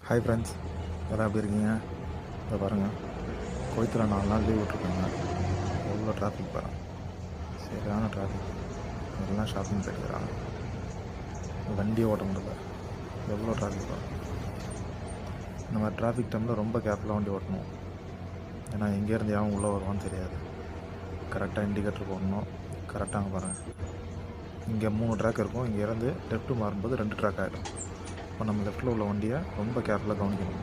Hi friends, எல்லாம் எப்படி இருக்கீங்க? இதை பாருங்கள், கோயத்தில் 4 நாள் லீவ் விட்ருக்காங்க. எவ்வளோ டிராஃபிக் பாருங்கள், சரியான டிராஃபிக். எல்லாம் ஷாப்பிங் போயிட்டுருக்காங்க, வண்டியை ஓட்ட முடியல. எவ்வளோ டிராஃபிக் பாருங்கள். இந்த மாதிரி டிராஃபிக் டைமில் ரொம்ப கேர்ஃபுல்லாக வண்டி ஓட்டணும். ஏன்னா எங்கேருந்து யாரும் உள்ளே வருவான்னு தெரியாது. கரெக்டாக இண்டிகேட்டர் போடணும். கரெக்டாக அங்கே பாருங்கள், இங்கே 3 ட்ராக் இருக்கும். இங்கே இருந்து லெஃப்ட்டு மாறும்போது 2 ட்ராக் ஆகிடும். இப்போ நம்ம லெஃப்ட்டில் உள்ள வண்டியை ரொம்ப கேர்ஃபுல்லாக கவனிக்கணும்.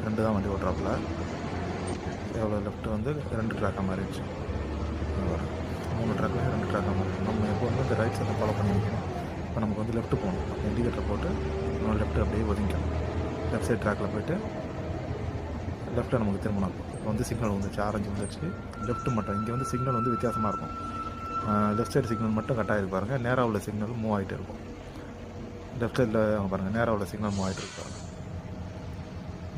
2 தான் வண்டி ஓட்டுறாப்புல. எவ்வளோ லெஃப்ட்டு வந்து 2 ட்ராக்காக மாறிடுச்சு. 3 ட்ராக்கில் 2 ட்ராக்காக மாறிடுச்சு. நம்ம எப்போ வந்து இந்த ரைட் சைடை ஃபாலோ பண்ணி வைக்கணும். இப்போ நமக்கு வந்து லெஃப்ட்டு போகணும். அப்போ இண்டிகேட்டர் போட்டு நம்ம லெஃப்ட்டு அப்படியே ஒதுங்கிக்கணும். லெஃப்ட் சைட் ட்ராக்கில் போய்ட்டு லெஃப்ட்டில் நமக்கு திரும்பணும். இப்போ வந்து சிக்னல் வந்துச்சு, ஆரஞ்சு வந்துச்சு. லெஃப்ட்டு மட்டும் இங்கே வந்து சிக்னல் வந்து வித்தியாசமாக இருக்கும். லெஃப்ட் சைடு சிக்னல் மட்டும் கட் ஆகிருக்கு பாருங்கள். நேராக உள்ள சிக்னல் மூவ் ஆகிட்டு இருக்கும். லெஃப்ட் சைடில் அவங்க பாருங்கள், நேராக உள்ள சிக்னல் மூவ் ஆகிட்டு இருக்காங்க.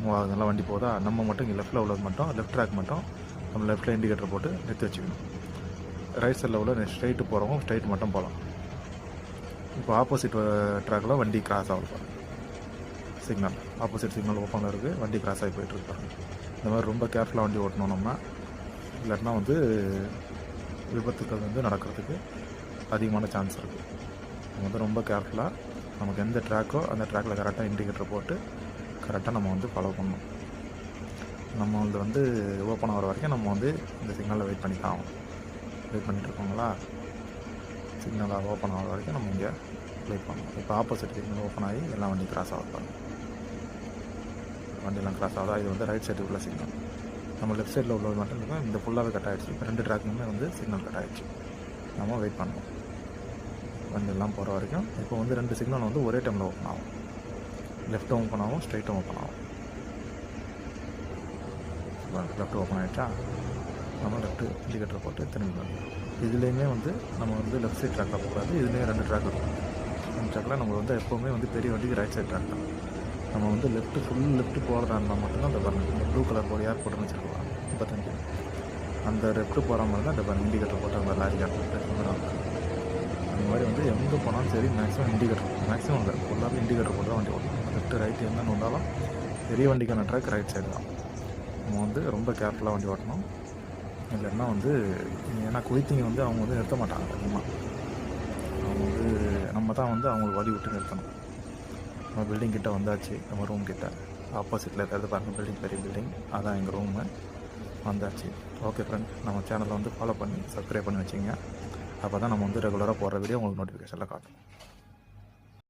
மூவ் ஆகுதுலாம் வண்டி போதா. நம்ம மட்டும் இங்கே லெஃப்ட்டில் உள்ளது மட்டும், லெஃப்ட் ட்ராக் மட்டும் நம்ம லெஃப்ட்டில் இண்டிகேட்டர் போட்டு நிறுத்தி வச்சுக்கணும். ரைட் சைடில் உள்ள ஸ்ட்ரைட்டு போகிறவங்க ஸ்ட்ரைட் மட்டும் போகலாம். இப்போ ஆப்போசிட் ட்ராக்கில் வண்டி கிராஸ் ஆகிருப்பாங்க. சிக்னல் ஆப்போசிட் சிக்னல் ஓப்பனில் இருக்குது, வண்டி கிராஸ் ஆகி போயிட்டுருப்பாங்க. இந்த மாதிரி ரொம்ப கேர்ஃபுல்லாக வண்டி ஓட்டணும் நம்ம. இல்லைன்னா வந்து விபத்துக்கள் வந்து நடக்கிறதுக்கு அதிகமான சான்ஸ் இருக்குது. நம்ம வந்து ரொம்ப கேர்ஃபுல்லாக நமக்கு எந்த ட்ராக்கோ அந்த ட்ராக்கில் கரெக்டாக இண்டிகேட்டர் போட்டு கரெக்டாக நம்ம வந்து ஃபாலோ பண்ணணும். நம்ம வந்து ஓப்பன் ஆகிற வரைக்கும் நம்ம வந்து இந்த சிக்னலில் வெயிட் பண்ணி தான் ஆகும். வெயிட் பண்ணிகிட்ருக்கோங்களா, சிக்னலாக ஓப்பன் ஆகிற வரைக்கும் நம்ம இங்கே வெயிட் பண்ணணும். இப்போ ஆப்போசிட் சிக்னல் ஓப்பன் ஆகி எல்லாம் வண்டி கிராஸ் ஆகிருப்பாங்க. வண்டியெல்லாம் கிராஸ் ஆகுதா. இது வந்து ரைட் சைடு உள்ள சிக்னல். நம்ம லெஃப்ட் சைடில் உள்ளது மட்டும் இல்லை, இந்த ஃபுல்லாகவே கட் ஆகிடுச்சு. இப்போ 2 ட்ராக்குமே வந்து சிக்னல் கட் ஆகிடுச்சு. நம்ம வெயிட் பண்ணணும் வண்டியெல்லாம் போகிற வரைக்கும். இப்போ வந்து 2 சிக்னல் வந்து ஒரே டைமில் ஓப்பன் ஆகும். லெஃப்ட்டும் ஓப்பன் ஆகும், ஸ்ட்ரைட்டும் ஓப்பன் ஆகும். லெஃப்ட் ஓப்பன் ஆகிடுச்சா, நம்ம லெஃப்ட்டு இண்டிகேட்டர் போட்டு திரும்பி வரணும். இதுலேயுமே வந்து நம்ம வந்து லெஃப்ட் சைட் ட்ராக்காக போகக்கூடாது. இதுலேயும் 2 ட்ராக் இருக்கும். 2 ட்ராக்கில் நம்ம வந்து எப்போவுமே வந்து பெரிய வண்டிக்கு ரைட் சைட் ட்ராக் தான். நம்ம வந்து லெஃப்ட்டு ஃபுல் லெஃப்ட்டு போகிறதா இருந்தால் மட்டும்தான் அந்த பாருங்கள், இந்த ப்ளூ கலர் போர்டு ஏர்போர்ட்னு வச்சுருக்கலாம் 35. அந்த லெஃப்ட்டு போகிற மாதிரி தான் இந்த பாருங்கள் இண்டிகேட்டர் போட்டு அந்த லாரி ஏர்போர்ட் அந்த மாதிரி வந்து எங்கே போனாலும் சரி மேக்ஸிமம் இண்டிகேட்டர், மேக்ஸிமம் இல்லை ஃபுல்லாகவே இண்டிகேட்டர் போட்டு தான் வண்டி ஓட்டணும். லெஃப்ட்டு ரைட்டு என்னென்னு வந்தாலும் பெரிய வண்டிக்கான ட்ராக் ரைட் சைடு தான். நம்ம வந்து ரொம்ப கேர்ஃபுல்லாக வண்டி ஓட்டணும். இல்லைன்னா வந்து ஏன்னா குவைத்திங்க வந்து அவங்க வந்து நிறுத்த மாட்டாங்க அதிகமாக. அவங்க வந்து நம்ம தான் வந்து அவங்களுக்கு வழி விட்டு நிறுத்தணும். நம்ம பில்டிங் கிட்டே வந்தாச்சு. நம்ம ரூம் கிட்டே ஆப்போசிட்டில் இருக்கிறது பாருங்கள், பில்டிங் பெரிய பில்டிங், அதான் எங்கள் ரூமு வந்தாச்சு. ஓகே ஃப்ரெண்ட், நம்ம சேனலை வந்து ஃபாலோ பண்ணி சப்ஸ்கிரைப் பண்ணி வச்சிங்க. அப்போ தான் நம்ம வந்து ரெகுலராக போடுற வீடியோ உங்களுக்கு நோட்டிஃபிகேஷனில் காட்டும்.